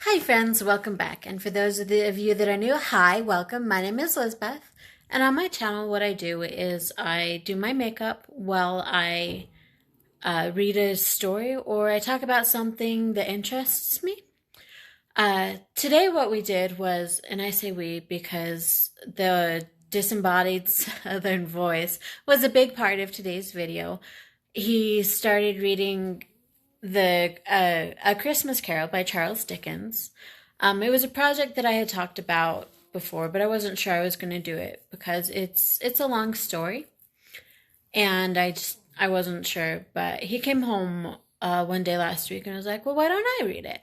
Hi friends, welcome back. And for those of you that are new, hi, welcome. My name is Lizbeth, and on my channel what I do is I do my makeup while I read a story or I talk about something that interests me. Today what we did was, and I say we because the disembodied Southern voice was a big part of today's video. He started reading A Christmas Carol by Charles Dickens. It was a project that I had talked about before, but I wasn't sure I was going to do it because it's a long story, and I wasn't sure. But he came home one day last week and was like, "Well, why don't I read it?"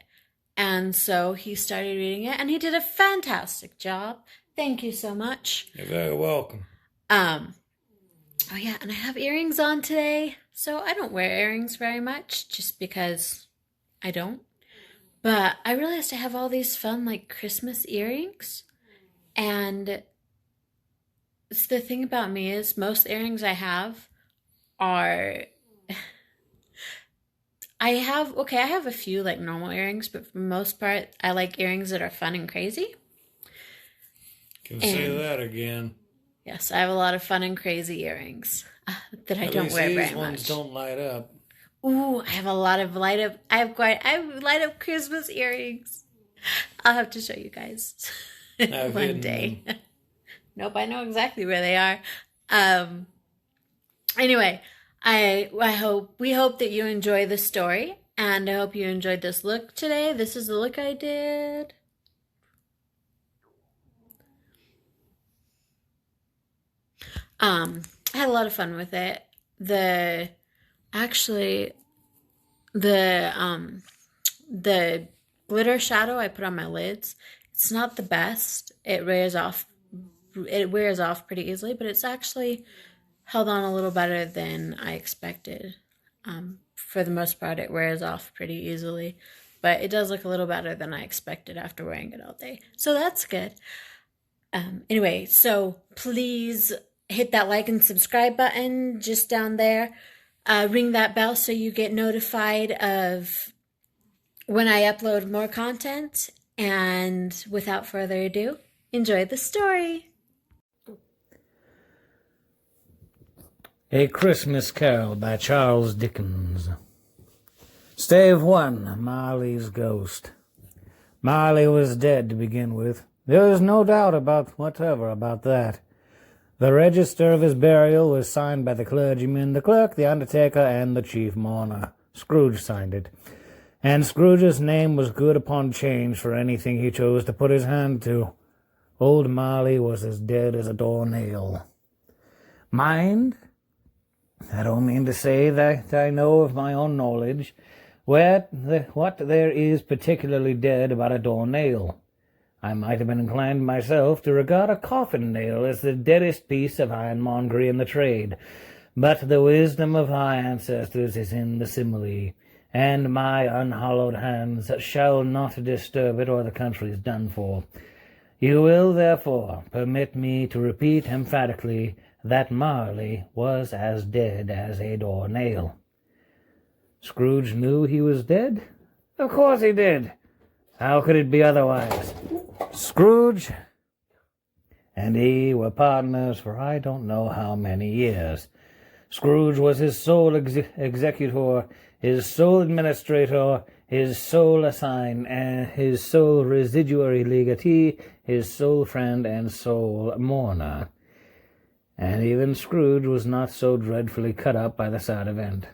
And so he started reading it, and he did a fantastic job. Thank you so much. You're very welcome. Oh yeah, and I have earrings on today. So I don't wear earrings very much just because I don't. But I realized I have all these fun like Christmas earrings. And the thing about me is most earrings I have are I have a few like normal earrings, but for the most part I like earrings that are fun and crazy. Say that again. Yes, I have a lot of fun and crazy earrings that I don't wear very much. These ones don't light up. Ooh, I have a lot of light up Christmas earrings. I'll have to show you guys one day. Nope, I know exactly where they are. Anyway, we hope that you enjoy the story, and I hope you enjoyed this look today. This is the look I did. I had a lot of fun with it. The glitter shadow I put on my lids, it's not the best. It wears off pretty easily, but it's actually held on a little better than I expected. For the most part, it wears off pretty easily, but it does look a little better than I expected after wearing it all day. So that's good. Anyway, so please hit that like and subscribe button just down there. Ring that bell so you get notified of when I upload more content. And without further ado, enjoy the story. A Christmas Carol by Charles Dickens. Stave 1, Marley's Ghost. Marley was dead to begin with. There was no doubt whatever about that. The register of his burial was signed by the clergyman, the clerk, the undertaker, and the chief mourner. Scrooge signed it. And Scrooge's name was good upon change for anything he chose to put his hand to. Old Marley was as dead as a doornail. Mind? I don't mean to say that I know of my own knowledge what there is particularly dead about a doornail. I might have been inclined myself to regard a coffin nail as the deadest piece of ironmongery in the trade, but the wisdom of our ancestors is in the simile, and my unhallowed hands shall not disturb it, or the country is done for. You will, therefore, permit me to repeat emphatically that Marley was as dead as a doornail. Scrooge knew he was dead? Of course he did. How could it be otherwise? Scrooge and he were partners for I don't know how many years. Scrooge was his sole executor, his sole administrator, his sole assign, and his sole residuary legatee, his sole friend and sole mourner. And even Scrooge was not so dreadfully cut up by the sad event,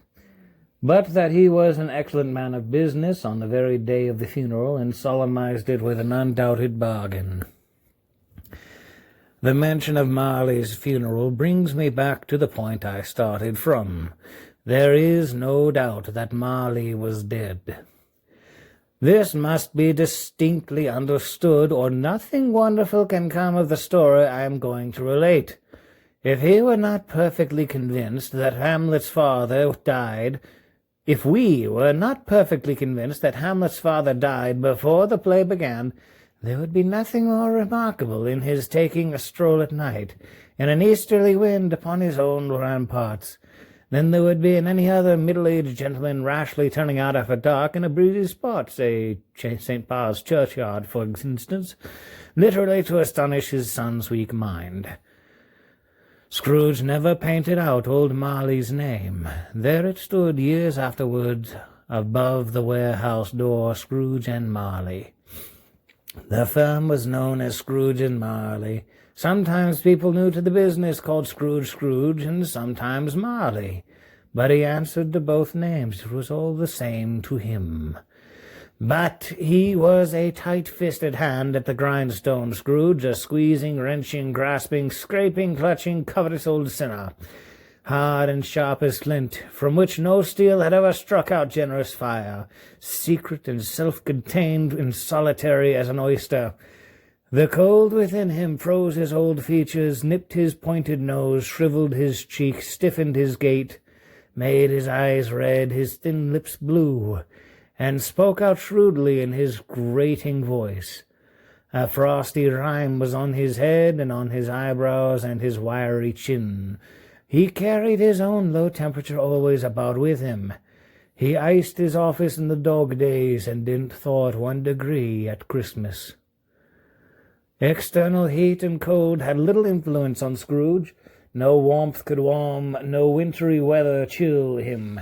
but that he was an excellent man of business on the very day of the funeral, and solemnized it with an undoubted bargain. The mention of Marley's funeral brings me back to the point I started from. There is no doubt that Marley was dead. This must be distinctly understood, or nothing wonderful can come of the story I am going to relate. If he were not perfectly convinced that Hamlet's father died, If we were not perfectly convinced that Hamlet's father died before the play began, there would be nothing more remarkable in his taking a stroll at night, in an easterly wind upon his own ramparts, than there would be in any other middle-aged gentleman rashly turning out after dark in a breezy spot, say St. Paul's churchyard, for instance, literally to astonish his son's weak mind. Scrooge never painted out old Marley's name. There it stood years afterwards, above the warehouse door, Scrooge and Marley. The firm was known as Scrooge and Marley. Sometimes people new to the business called Scrooge, and sometimes Marley. But he answered to both names. It was all the same to him. But he was a tight-fisted hand at the grindstone, Scrooge, a squeezing, wrenching, grasping, scraping, clutching, covetous old sinner, hard and sharp as flint, from which no steel had ever struck out generous fire, secret and self-contained and solitary as an oyster. The cold within him froze his old features, nipped his pointed nose, shriveled his cheek, stiffened his gait, made his eyes red, his thin lips blue, and spoke out shrewdly in his grating voice. A frosty rime was on his head and on his eyebrows and his wiry chin. He carried his own low temperature always about with him. He iced his office in the dog days and didn't thaw it 1 degree at Christmas. External heat and cold had little influence on Scrooge. No warmth could warm, no wintry weather chill him.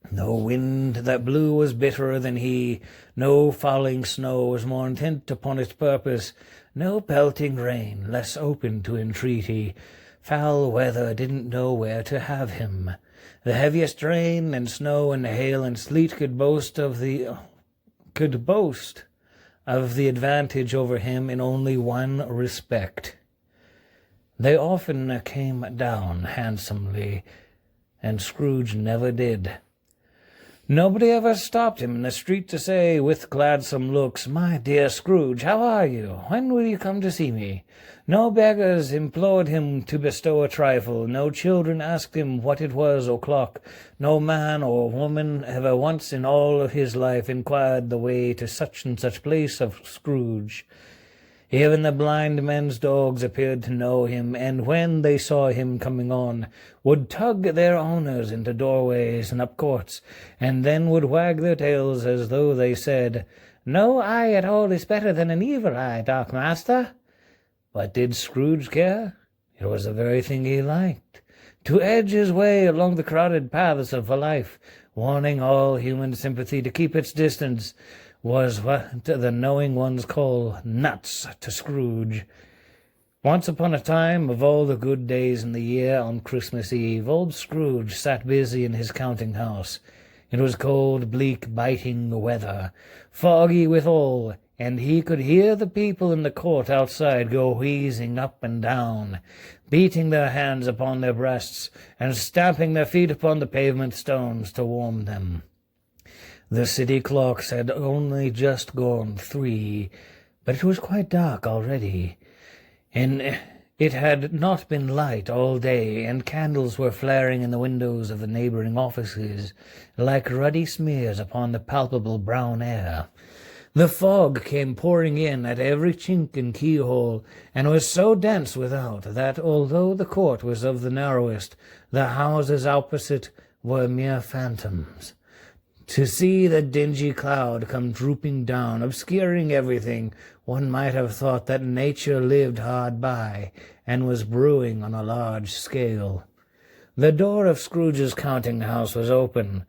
No wind that blew was bitterer than he, no falling snow was more intent upon its purpose, no pelting rain less open to entreaty. Foul weather didn't know where to have him. The heaviest rain and snow and hail and sleet could boast of the advantage over him in only one respect. They often came down handsomely, and Scrooge never did. Nobody ever stopped him in the street to say, with gladsome looks, "My dear Scrooge, how are you? When will you come to see me?" No beggars implored him to bestow a trifle. No children asked him what it was o'clock. No man or woman ever once in all of his life inquired the way to such and such place of Scrooge. Even the blind men's dogs appeared to know him, and when they saw him coming on, would tug their owners into doorways and up courts, and then would wag their tails as though they said, "No eye at all is better than an evil eye, dark master." But did Scrooge care? It was the very thing he liked, to edge his way along the crowded paths of life, warning all human sympathy to keep its distance, was what the knowing ones call nuts to Scrooge. Once upon a time, of all the good days in the year, on Christmas Eve, old Scrooge sat busy in his counting-house. It was cold, bleak, biting weather, foggy withal, and he could hear the people in the court outside go wheezing up and down, beating their hands upon their breasts, and stamping their feet upon the pavement stones to warm them. The city clocks had only just gone 3, but it was quite dark already, and it had not been light all day, and candles were flaring in the windows of the neighboring offices, like ruddy smears upon the palpable brown air. The fog came pouring in at every chink and keyhole, and was so dense without that, although the court was of the narrowest, the houses opposite were mere phantoms. To see the dingy cloud come drooping down, obscuring everything, one might have thought that nature lived hard by, and was brewing on a large scale. The door of Scrooge's counting-house was open,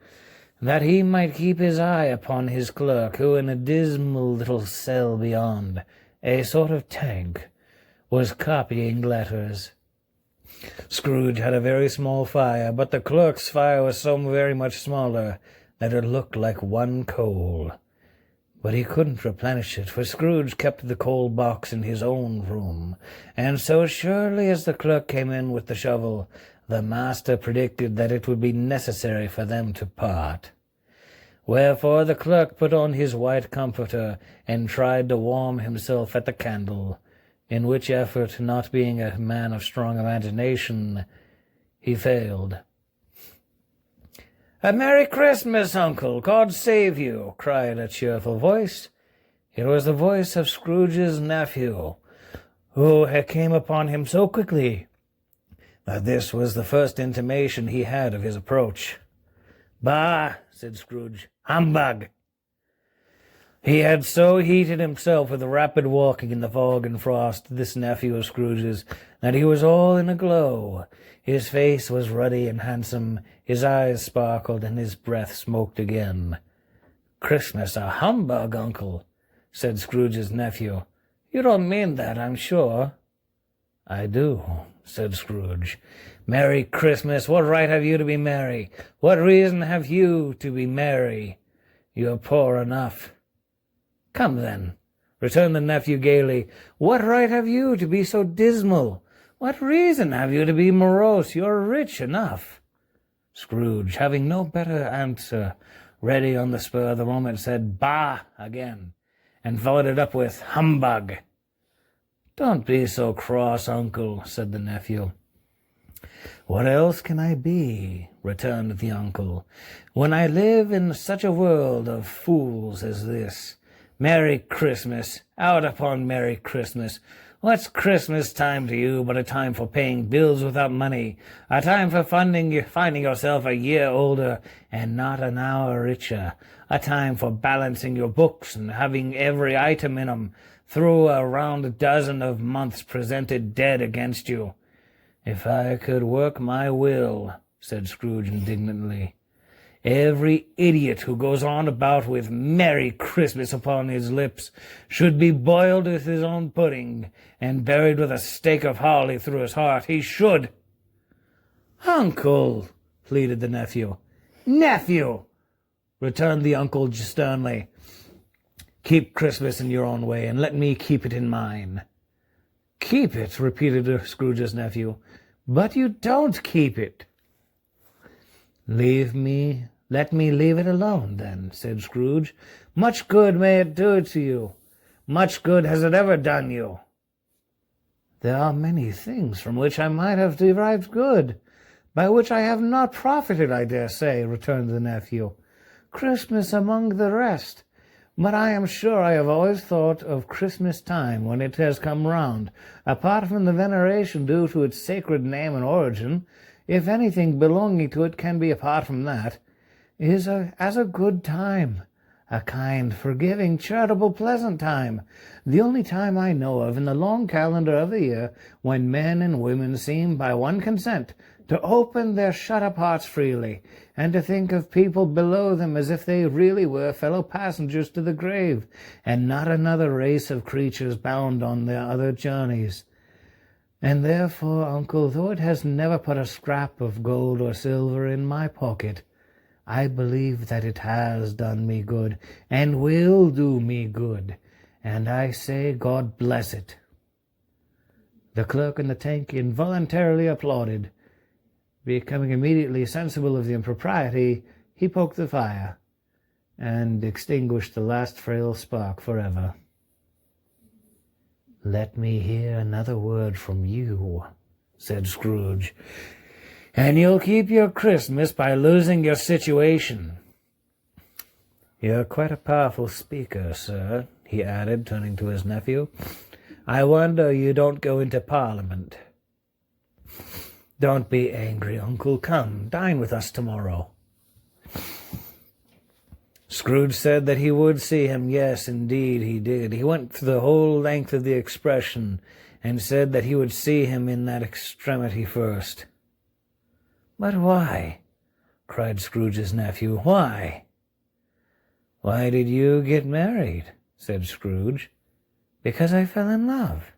that he might keep his eye upon his clerk, who in a dismal little cell beyond, a sort of tank, was copying letters. Scrooge had a very small fire, but the clerk's fire was so very much smaller that it looked like one coal. But he couldn't replenish it, for Scrooge kept the coal box in his own room, and so surely as the clerk came in with the shovel, the master predicted that it would be necessary for them to part. Wherefore the clerk put on his white comforter, and tried to warm himself at the candle, in which effort, not being a man of strong imagination, he failed. "A Merry Christmas, Uncle! God save you!" cried a cheerful voice. It was the voice of Scrooge's nephew, who had came upon him so quickly that this was the first intimation he had of his approach. "Bah!" said Scrooge. "Humbug!" He had so heated himself with the rapid walking in the fog and frost, this nephew of Scrooge's, that he was all in a glow. His face was ruddy and handsome, his eyes sparkled, and his breath smoked again. "Christmas a humbug, uncle," said Scrooge's nephew. "You don't mean that, I'm sure." "I do," said Scrooge. "Merry Christmas! What right have you to be merry? What reason have you to be merry? You're poor enough." "Come, then," returned the nephew gaily, "what right have you to be so dismal? What reason have you to be morose? You're rich enough." Scrooge, having no better answer ready on the spur of the moment, said "Bah!" again, and followed it up with "Humbug!" "Don't be so cross, uncle," said the nephew. "What else can I be?" returned the uncle, "when I live in such a world of fools as this? Merry Christmas! Out upon Merry Christmas! What's Christmas time to you but a time for paying bills without money, a time for finding yourself a year older and not an hour richer, a time for balancing your books and having every item in 'em through a round dozen of months presented dead against you?" "If I could work my will," said Scrooge indignantly, "every idiot who goes on about with Merry Christmas upon his lips should be boiled with his own pudding and buried with a stake of holly through his heart. He should." "Uncle!" pleaded the nephew. "Nephew!" returned the uncle sternly. "Keep Christmas in your own way, and let me keep it in mine." "Keep it?" repeated Scrooge's nephew. "But you don't keep it." Let me leave it alone, then," said Scrooge. "Much good may it do to you. Much good has it ever done you." "There are many things from which I might have derived good, by which I have not profited, I dare say," returned the nephew. "Christmas among the rest. But I am sure I have always thought of Christmas time when it has come round, apart from the veneration due to its sacred name and origin, if anything belonging to it can be apart from that, as a good time, a kind, forgiving, charitable, pleasant time, the only time I know of in the long calendar of the year when men and women seem by one consent to open their shut-up hearts freely, and to think of people below them as if they really were fellow passengers to the grave, and not another race of creatures bound on their other journeys. And therefore, uncle, though it has never put a scrap of gold or silver in my pocket, I believe that it has done me good, and will do me good, and I say God bless it." The clerk in the tank involuntarily applauded. Becoming immediately sensible of the impropriety, he poked the fire, and extinguished the last frail spark forever. "Let me hear another word from you," said Scrooge, "and you'll keep your Christmas by losing your situation. You're quite a powerful speaker, sir," he added, turning to his nephew. "I wonder you don't go into Parliament." "Don't be angry, uncle. Come, dine with us tomorrow." Scrooge said that he would see him. Yes, indeed, he did. He went the whole length of the expression, and said that he would see him in that extremity first. "But why?" cried Scrooge's nephew. "Why?" "Why did you get married?" said Scrooge. "Because I fell in love."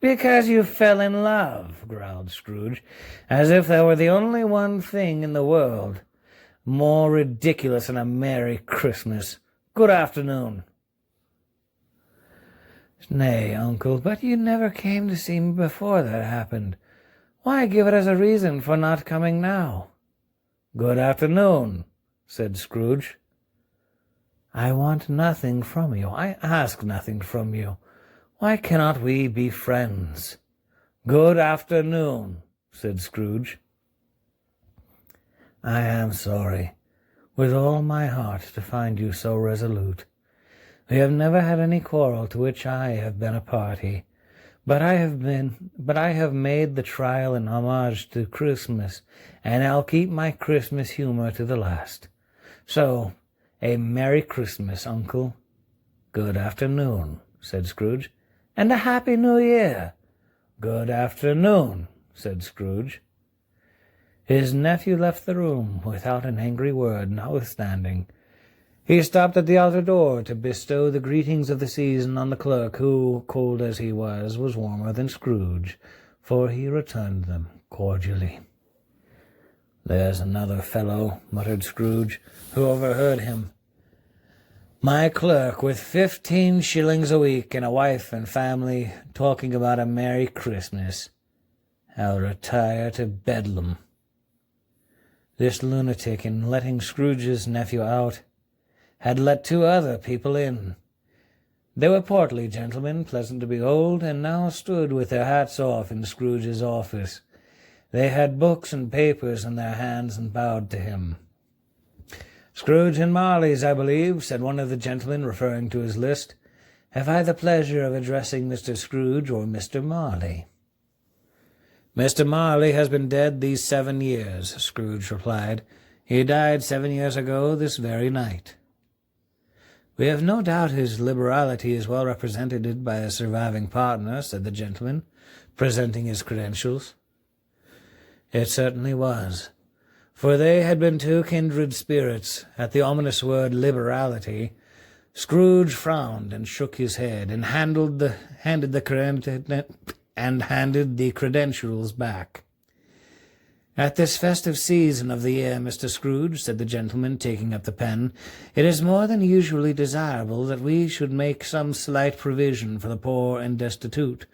"Because you fell in love," growled Scrooge, as if there were the only one thing in the world more ridiculous than a Merry Christmas. Good afternoon." "Nay, uncle, but you never came to see me before that happened. Why give it as a reason for not coming now?" "Good afternoon," said Scrooge. "I want nothing from you. I ask nothing from you. Why cannot we be friends?" "Good afternoon," said Scrooge. "I am sorry, with all my heart, to find you so resolute. We have never had any quarrel to which I have been a party, But I have made the trial in homage to Christmas, and I'll keep my Christmas humor to the last. So, a Merry Christmas, Uncle. Good afternoon, said Scrooge. And a Happy New Year. Good afternoon, said Scrooge. His nephew left the room without an angry word, notwithstanding. He stopped at the outer door to bestow the greetings of the season on the clerk, who, cold as he was warmer than Scrooge, for he returned them cordially. There's another fellow, muttered Scrooge, who overheard him. My clerk, with 15 shillings a week and a wife and family, talking about a Merry Christmas. I'll retire to Bedlam. This lunatic, in letting Scrooge's nephew out, had let 2 other people in. They were portly gentlemen, pleasant to behold, and now stood with their hats off in Scrooge's office. They had books and papers in their hands and bowed to him. Scrooge and Marley's, I believe, said one of the gentlemen, referring to his list. Have I the pleasure of addressing Mr. Scrooge or Mr. Marley? Mr. Marley has been dead these 7 years, Scrooge replied. He died 7 years ago this very night. We have no doubt his liberality is well represented by a surviving partner, said the gentleman, presenting his credentials. It certainly was, for they had been 2 kindred spirits. At the ominous word liberality, Scrooge frowned and shook his head, and handed the credentials back. At this festive season of the year, Mr. Scrooge, said the gentleman, taking up the pen, it is more than usually desirable that we should make some slight provision for the poor and destitute,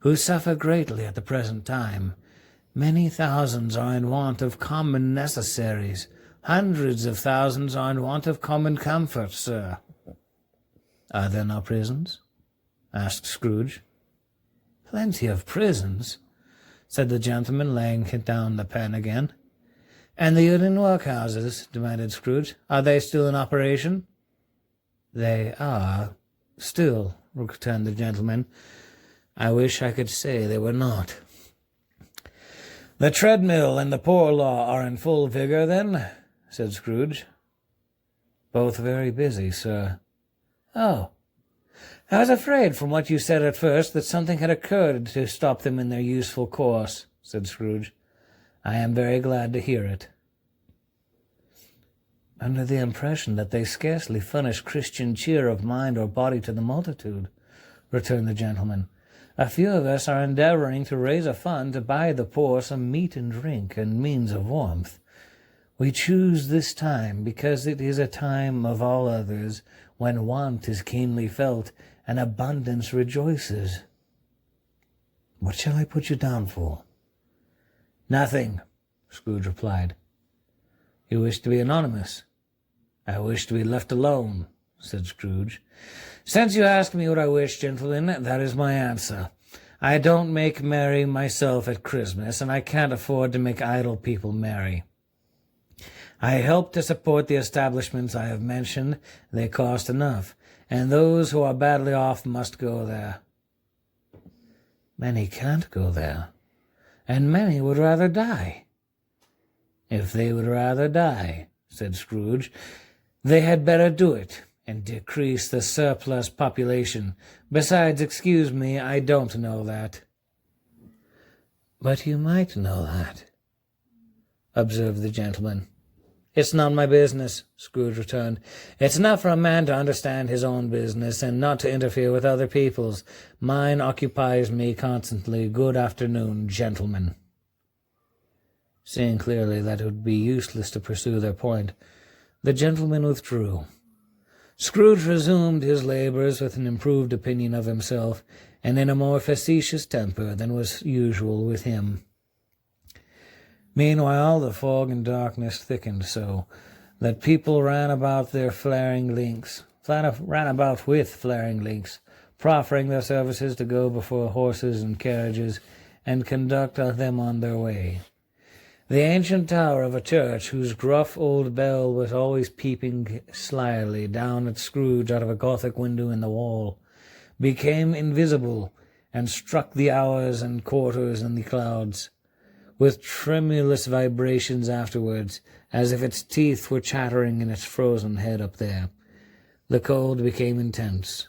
who suffer greatly at the present time. Many thousands are in want of common necessaries. Hundreds of thousands are in want of common comfort, sir. Are there no prisons? Asked Scrooge. Plenty of prisons, said the gentleman, laying down the pen again. And the union workhouses, demanded Scrooge, are they still in operation? They are, still, returned the gentleman. I wish I could say they were not. The treadmill and the poor law are in full vigor, then? Said Scrooge. Both very busy, sir. Oh, I was afraid from what you said at first that something had occurred to stop them in their useful course, said Scrooge. I am very glad to hear it. Under the impression that they scarcely furnish Christian cheer of mind or body to the multitude, returned the gentleman. A few of us are endeavoring to raise a fund to buy the poor some meat and drink and means of warmth. We choose this time because it is a time of all others when want is keenly felt and abundance rejoices. What shall I put you down for? Nothing, Scrooge replied. You wish to be anonymous? I wish to be left alone, said Scrooge. Since you ask me what I wish, gentlemen, that is my answer. I don't make merry myself at Christmas, and I can't afford to make idle people merry. I help to support the establishments I have mentioned. They cost enough, and those who are badly off must go there. Many can't go there, and many would rather die. If they would rather die, said Scrooge, they had better do it, and decrease the surplus population. Besides, excuse me, I don't know that. But you might know that, observed the gentleman. It's not my business, Scrooge returned. It's enough for a man to understand his own business and not to interfere with other people's. Mine occupies me constantly. Good afternoon, gentlemen. Seeing clearly that it would be useless to pursue their point, the gentleman withdrew. Scrooge resumed his labors with an improved opinion of himself, and in a more facetious temper than was usual with him. Meanwhile, the fog and darkness thickened so that people ran about with flaring links, proffering their services to go before horses and carriages and conduct them on their way. The ancient tower of a church, whose gruff old bell was always peeping slyly down at Scrooge out of a Gothic window in the wall, became invisible, and struck the hours and quarters in the clouds, with tremulous vibrations afterwards, as if its teeth were chattering in its frozen head up there. The cold became intense.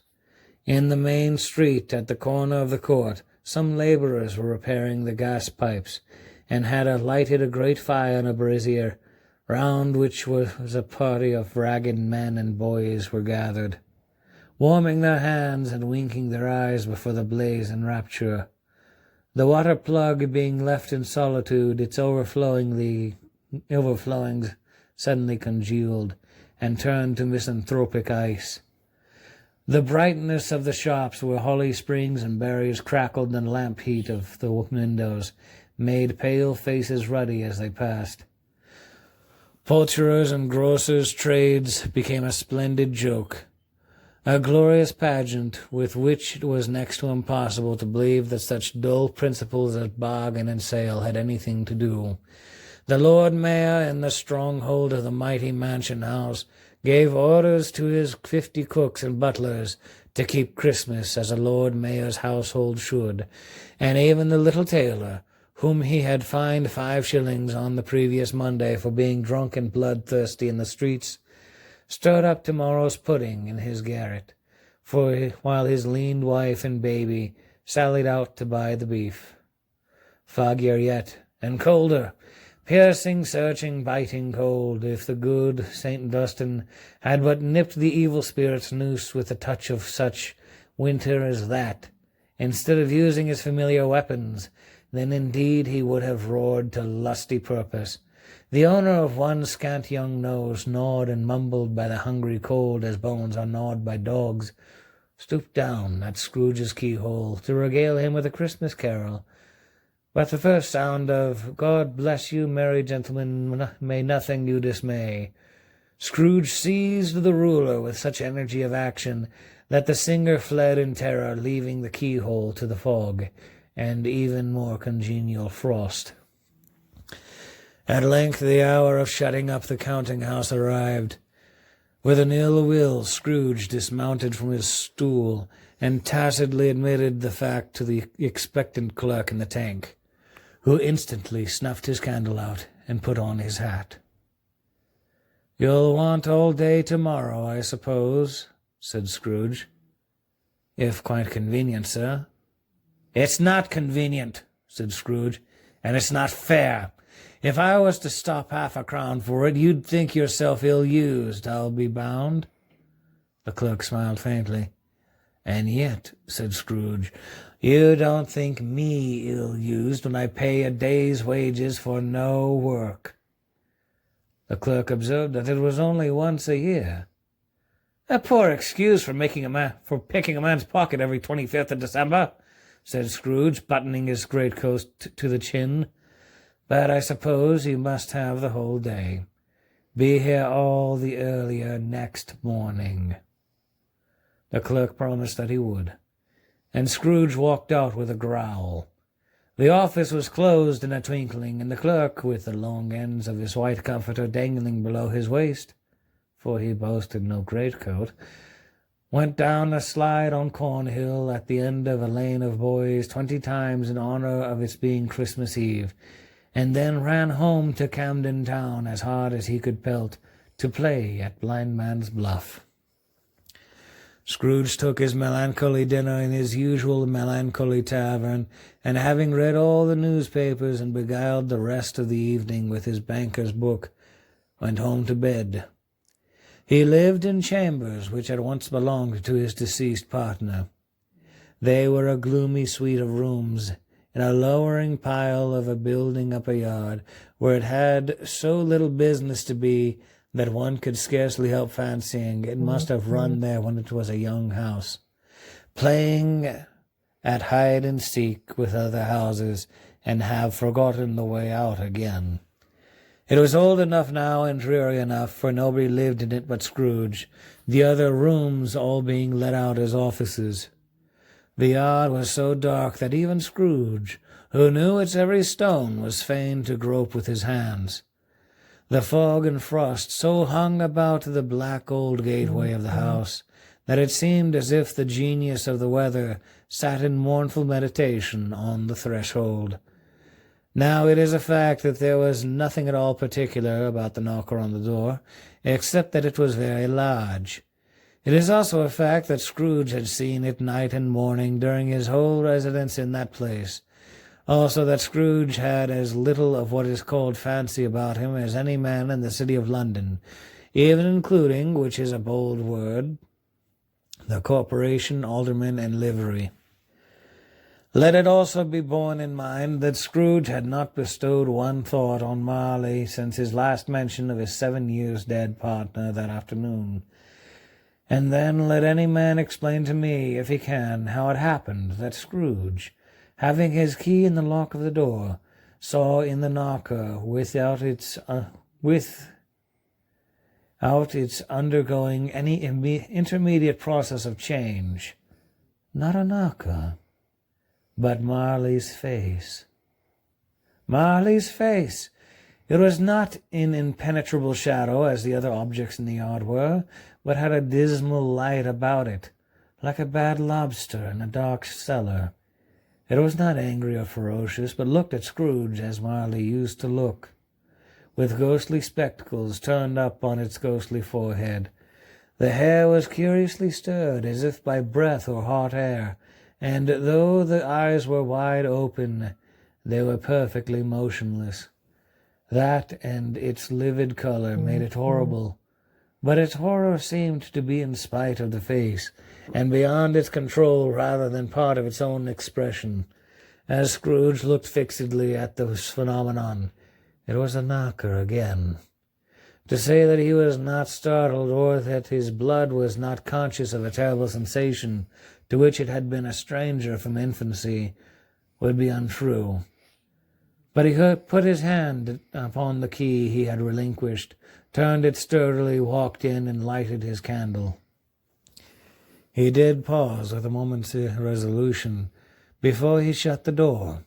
In the main street, at the corner of the court, some labourers were repairing the gas pipes, and had lighted a great fire in a brazier, round which was a party of ragged men and boys were gathered, warming their hands and winking their eyes before the blaze in rapture. The water plug being left in solitude, its overflowings suddenly congealed, and turned to misanthropic ice. The brightness of the shops where holly springs and berries crackled in the lamp heat of the windows made pale faces ruddy as they passed. Poulterers' and grocers' trades became a splendid joke, a glorious pageant with which it was next to impossible to believe that such dull principles as bargain and sale had anything to do. The Lord Mayor, in the stronghold of the mighty mansion house, gave orders to his 50 cooks and butlers to keep Christmas as a Lord Mayor's household should, and even the little tailor, whom he had fined 5 shillings on the previous Monday for being drunk and bloodthirsty in the streets, stirred up tomorrow's pudding in his garret, while his lean wife and baby sallied out to buy the beef. Foggier yet, and colder, piercing, searching, biting cold, if the good St. Dunstan had but nipped the evil spirit's noose with a touch of such winter as that, instead of using his familiar weapons, then indeed he would have roared to lusty purpose. The owner of one scant young nose, gnawed and mumbled by the hungry cold as bones are gnawed by dogs, stooped down at Scrooge's keyhole to regale him with a Christmas carol. But the first sound of "God bless you, merry gentlemen, may nothing you dismay," Scrooge seized the ruler with such energy of action that the singer fled in terror, leaving the keyhole to the fog and even more congenial frost. At length the hour of shutting up the counting-house arrived. With an ill will, Scrooge dismounted from his stool and tacitly admitted the fact to the expectant clerk in the tank, who instantly snuffed his candle out and put on his hat. "You'll want all day tomorrow, I suppose," said Scrooge. "If quite convenient, sir." "It's not convenient," said Scrooge, "and it's not fair. If I was to stop 1/2 for it, you'd think yourself ill-used, I'll be bound." The clerk smiled faintly. "And yet," said Scrooge, "you don't think me ill-used when I pay a day's wages for no work." The clerk observed that it was only once a year. "A poor excuse for picking a man's pocket every 25th of December," said Scrooge, buttoning his greatcoat to the chin. "But I suppose you must have the whole day. Be here all the earlier next morning." The clerk promised that he would, and Scrooge walked out with a growl. The office was closed in a twinkling, and the clerk, with the long ends of his white comforter dangling below his waist, for he boasted no greatcoat, went down a slide on Cornhill at the end of a lane of boys 20 times in honor of its being Christmas Eve, and then ran home to Camden Town as hard as he could pelt to play at Blind Man's Bluff. Scrooge took his melancholy dinner in his usual melancholy tavern, and having read all the newspapers and beguiled the rest of the evening with his banker's book, went home to bed. He lived in chambers which had once belonged to his deceased partner. They were a gloomy suite of rooms in a lowering pile of a building up a yard, where it had so little business to be that one could scarcely help fancying it must have run there when it was a young house, playing at hide-and-seek with other houses, and have forgotten the way out again. It was old enough now and dreary enough, for nobody lived in it but Scrooge, the other rooms all being let out as offices. The yard was so dark that even Scrooge, who knew its every stone, was fain to grope with his hands. The fog and frost so hung about the black old gateway of the house that it seemed as if the genius of the weather sat in mournful meditation on the threshold. Now it is a fact that there was nothing at all particular about the knocker on the door, except that it was very large. It is also a fact that Scrooge had seen it night and morning during his whole residence in that place. Also that Scrooge had as little of what is called fancy about him as any man in the city of London, even including, which is a bold word, the corporation, aldermen, and livery. Let it also be borne in mind that Scrooge had not bestowed one thought on Marley since his last mention of his 7 years dead partner that afternoon. And then let any man explain to me, if he can, how it happened that Scrooge, having his key in the lock of the door, saw in the knocker, without its undergoing any intermediate process of change, not a knocker, but Marley's face. Marley's face! It was not in impenetrable shadow as the other objects in the yard were, but had a dismal light about it, like a bad lobster in a dark cellar. It was not angry or ferocious, but looked at Scrooge as Marley used to look, with ghostly spectacles turned up on its ghostly forehead. The hair was curiously stirred, as if by breath or hot air, and though the eyes were wide open, they were perfectly motionless. That and its livid color made it horrible, but its horror seemed to be in spite of the face, and beyond its control rather than part of its own expression. As Scrooge looked fixedly at this phenomenon, it was a knocker again. To say that he was not startled, or that his blood was not conscious of a terrible sensation to which it had been a stranger from infancy, would be untrue. But he put his hand upon the key he had relinquished, turned it sturdily, walked in, and lighted his candle. He did pause with a moment's irresolution before he shut the door,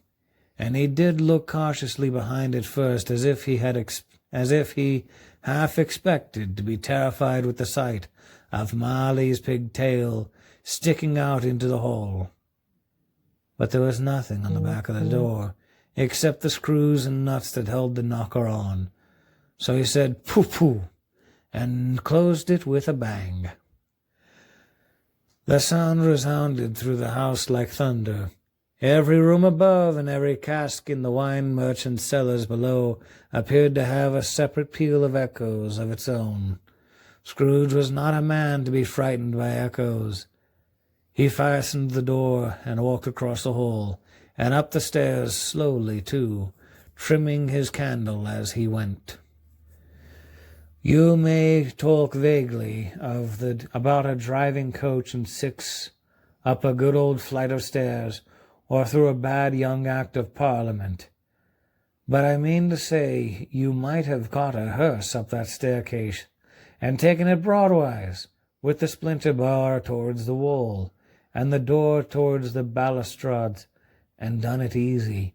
and he did look cautiously behind it first, as if he half expected to be terrified with the sight of Marley's pigtail sticking out into the hole. But there was nothing on the back of the door, except the screws and nuts that held the knocker on. So he said, "Pooh-pooh," and closed it with a bang. The sound resounded through the house like thunder. Every room above and every cask in the wine merchant's cellars below appeared to have a separate peal of echoes of its own. Scrooge was not a man to be frightened by echoes. He fastened the door and walked across the hall, and up the stairs slowly, too, trimming his candle as he went. You may talk vaguely about a driving coach and six up a good old flight of stairs, or through a bad young Act of Parliament. But I mean to say you might have caught a hearse up that staircase, and taken it broadwise, with the splinter bar towards the wall, and the door towards the balustrades, and done it easy.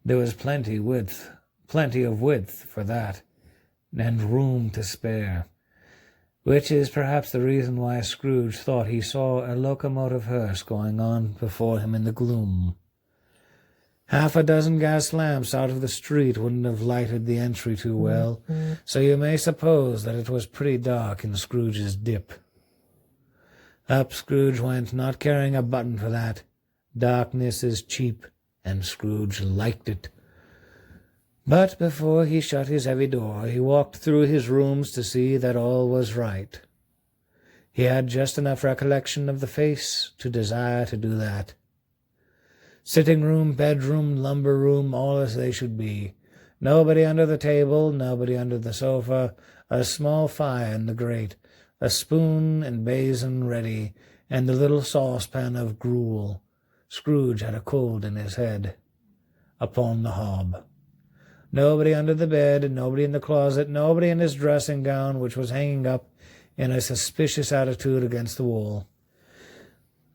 There was plenty of width for that, and room to spare, which is perhaps the reason why Scrooge thought he saw a locomotive hearse going on before him in the gloom. Half a dozen gas lamps out of the street wouldn't have lighted the entry too well, so you may suppose that it was pretty dark in Scrooge's dip. Up Scrooge went, not caring a button for that. Darkness is cheap, and Scrooge liked it. But before he shut his heavy door, he walked through his rooms to see that all was right. He had just enough recollection of the face to desire to do that. Sitting room, bedroom, lumber room, all as they should be. Nobody under the table, nobody under the sofa, a small fire in the grate, a spoon and basin ready, and a little saucepan of gruel. Scrooge had a cold in his head. Upon the hob. Nobody under the bed, nobody in the closet, nobody in his dressing gown, which was hanging up in a suspicious attitude against the wall.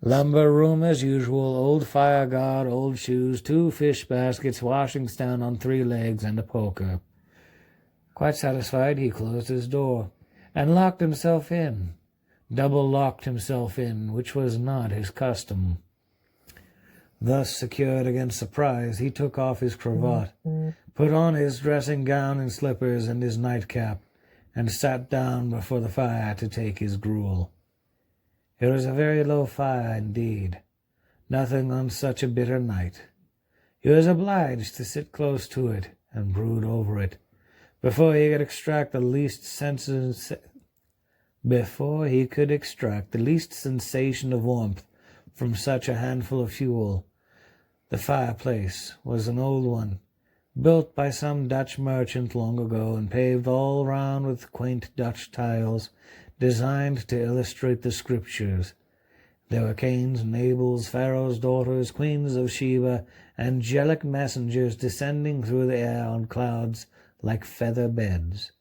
Lumber room as usual, old fire guard, old shoes, 2 fish baskets, washing stand on 3 legs, and a poker. Quite satisfied, he closed his door, and locked himself in. double-locked himself in, which was not his custom. Thus secured against surprise, he took off his cravat, put on his dressing gown and slippers and his nightcap, and sat down before the fire to take his gruel. It was a very low fire indeed, nothing on such a bitter night. He was obliged to sit close to it and brood over it, before he could extract the least sensation of warmth from such a handful of fuel. The fireplace was an old one, built by some Dutch merchant long ago and paved all round with quaint Dutch tiles designed to illustrate the scriptures. There were Cain's and Abel's, Pharaoh's daughters, queens of Sheba, angelic messengers descending through the air on clouds like feather beds,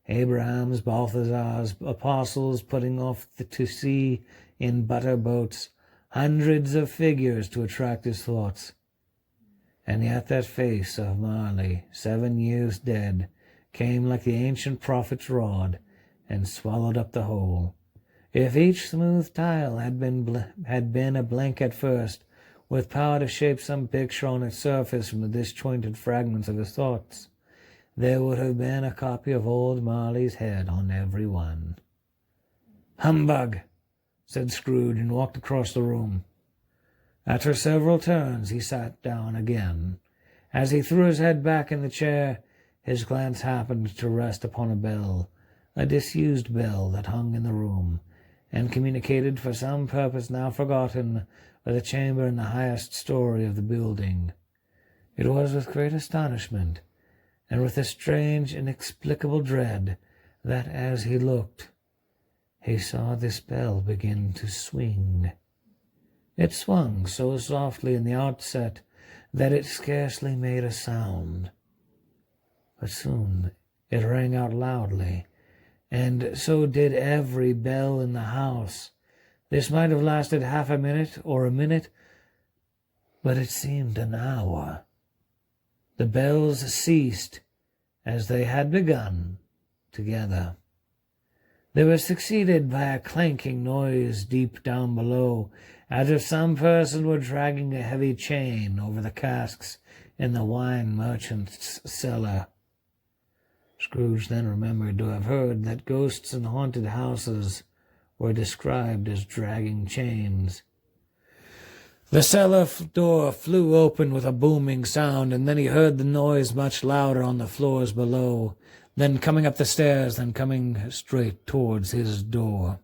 Abraham's, Balthazar's, apostles putting off to sea in butter boats, hundreds of figures to attract his thoughts. And yet that face of Marley, 7 years dead, came like the ancient prophet's rod, and swallowed up the whole. If each smooth tile had been a blank at first, with power to shape some picture on its surface from the disjointed fragments of his thoughts, there would have been a copy of old Marley's head on every one. "Humbug!" said Scrooge, and walked across the room. After several turns he sat down again. As he threw his head back in the chair, his glance happened to rest upon a bell, a disused bell that hung in the room, and communicated for some purpose now forgotten with a chamber in the highest story of the building. It was with great astonishment, and with a strange, inexplicable dread, that as he looked, he saw this bell begin to swing. It swung so softly in the outset that it scarcely made a sound. But soon it rang out loudly, and so did every bell in the house. This might have lasted half a minute or a minute, but it seemed an hour. The bells ceased as they had begun together. They were succeeded by a clanking noise deep down below, as if some person were dragging a heavy chain over the casks in the wine merchant's cellar. Scrooge then remembered to have heard that ghosts in haunted houses were described as dragging chains. The cellar door flew open with a booming sound, and then he heard the noise much louder on the floors below, then coming up the stairs, then coming straight towards his door.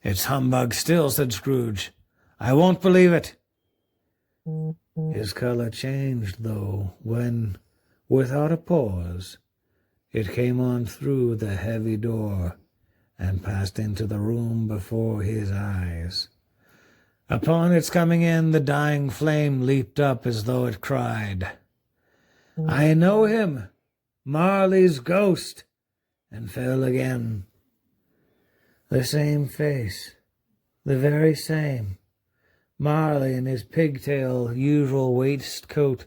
"It's humbug still," said Scrooge. "I won't believe it." His color changed, though, when, without a pause, it came on through the heavy door and passed into the room before his eyes. Upon its coming in, the dying flame leaped up as though it cried, "I know him, Marley's ghost," and fell again. The same face, the very same. Marley in his pigtail usual waistcoat,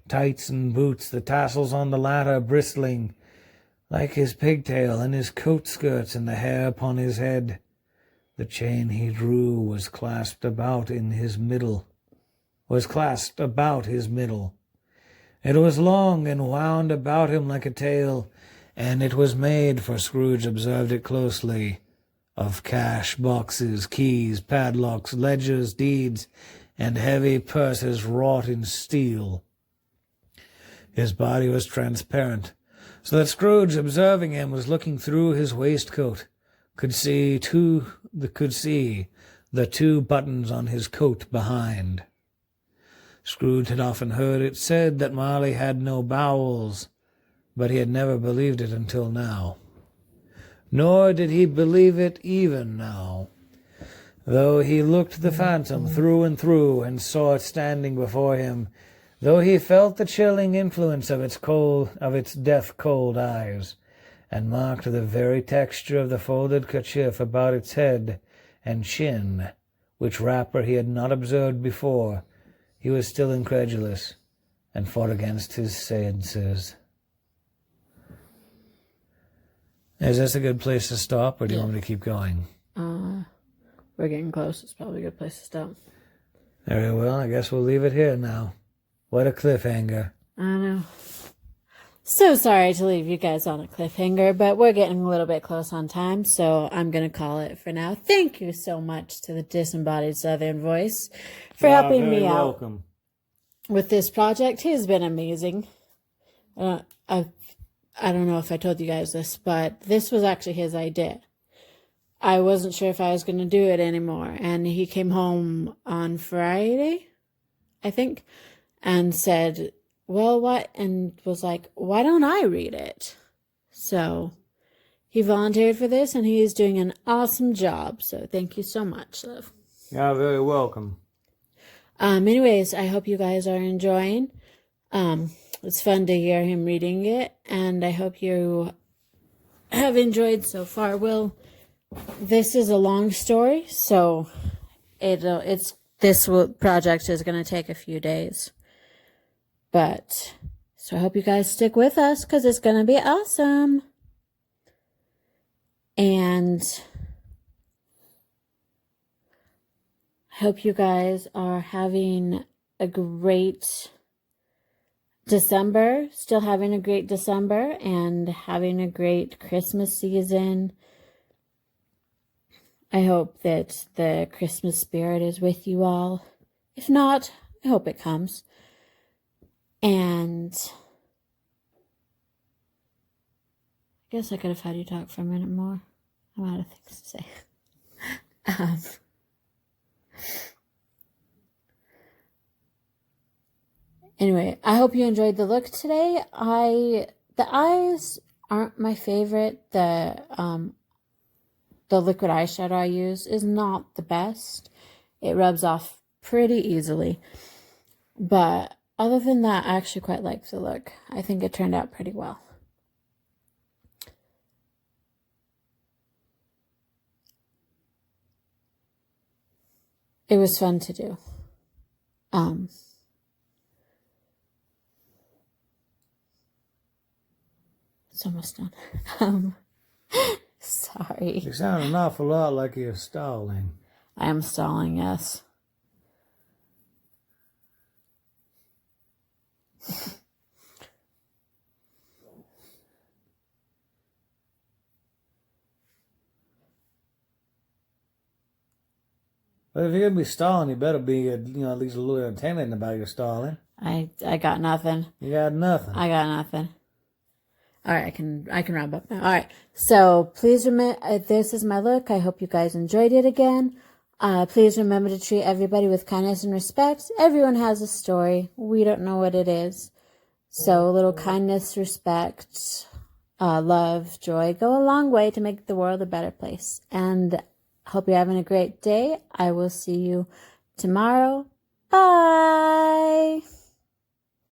tights and boots, the tassels on the latter bristling like his pigtail, and his coat skirts and the hair upon his head. The chain he drew was clasped about his middle. It was long and wound about him like a tail, and it was made, for Scrooge observed it closely, of cash boxes, keys, padlocks, ledgers, deeds, and heavy purses wrought in steel. His body was transparent, so that Scrooge, observing him, was looking through his waistcoat, could see the 2 buttons on his coat behind. Scrooge had often heard it said that Marley had no bowels, but he had never believed it until now. Nor did he believe it even now, though he looked the phantom through and through and saw it standing before him, though he felt the chilling influence of its death-cold eyes, and marked the very texture of the folded kerchief about its head and chin, which wrapper he had not observed before. He was still incredulous, and fought against his senses. Is this a good place to stop, or do you Yeah. want me to keep going? We're getting close. It's probably a good place to stop. Very well, I guess we'll leave it here now. What a cliffhanger. I know. So sorry to leave you guys on a cliffhanger, but we're getting a little bit close on time, so I'm going to call it for now. Thank you so much to the Disembodied Southern Voice for helping me out welcome. with this project. He's been amazing. I don't know if I told you guys this, but this was actually his idea. I wasn't sure if I was going to do it anymore, and he came home on Friday, I think, and said, well, what? And was like, why don't I read it? So he volunteered for this, and he is doing an awesome job. So thank you so much, love. You're very welcome. Anyways, I hope you guys are enjoying. It's fun to hear him reading it, and I hope you have enjoyed so far. Well, this is a long story, so this project is going to take a few days. But, so I hope you guys stick with us, because it's going to be awesome. And I hope you guys are having a great December, still having a great December, and having a great Christmas season. I hope that the Christmas spirit is with you all. If not, I hope it comes. And I guess I could have had you talk for a minute more. I'm out of things to say. Anyway, I hope you enjoyed the look today. The eyes aren't my favorite. The liquid eyeshadow I use is not the best. It rubs off pretty easily. But other than that, I actually quite like the look. I think it turned out pretty well. It was fun to do. It's almost done. Sorry. You sound an awful lot like you're stalling. I am stalling, yes. But if you're going to be stalling, you better be, at least a little entertaining about your stalling. I got nothing. You got nothing. I got nothing. All right, I can wrap up now. All right, so please remember, this is my look. I hope you guys enjoyed it again. Please remember to treat everybody with kindness and respect. Everyone has a story. We don't know what it is. So a little kindness, respect, love, joy go a long way to make the world a better place. And hope you're having a great day. I will see you tomorrow. Bye.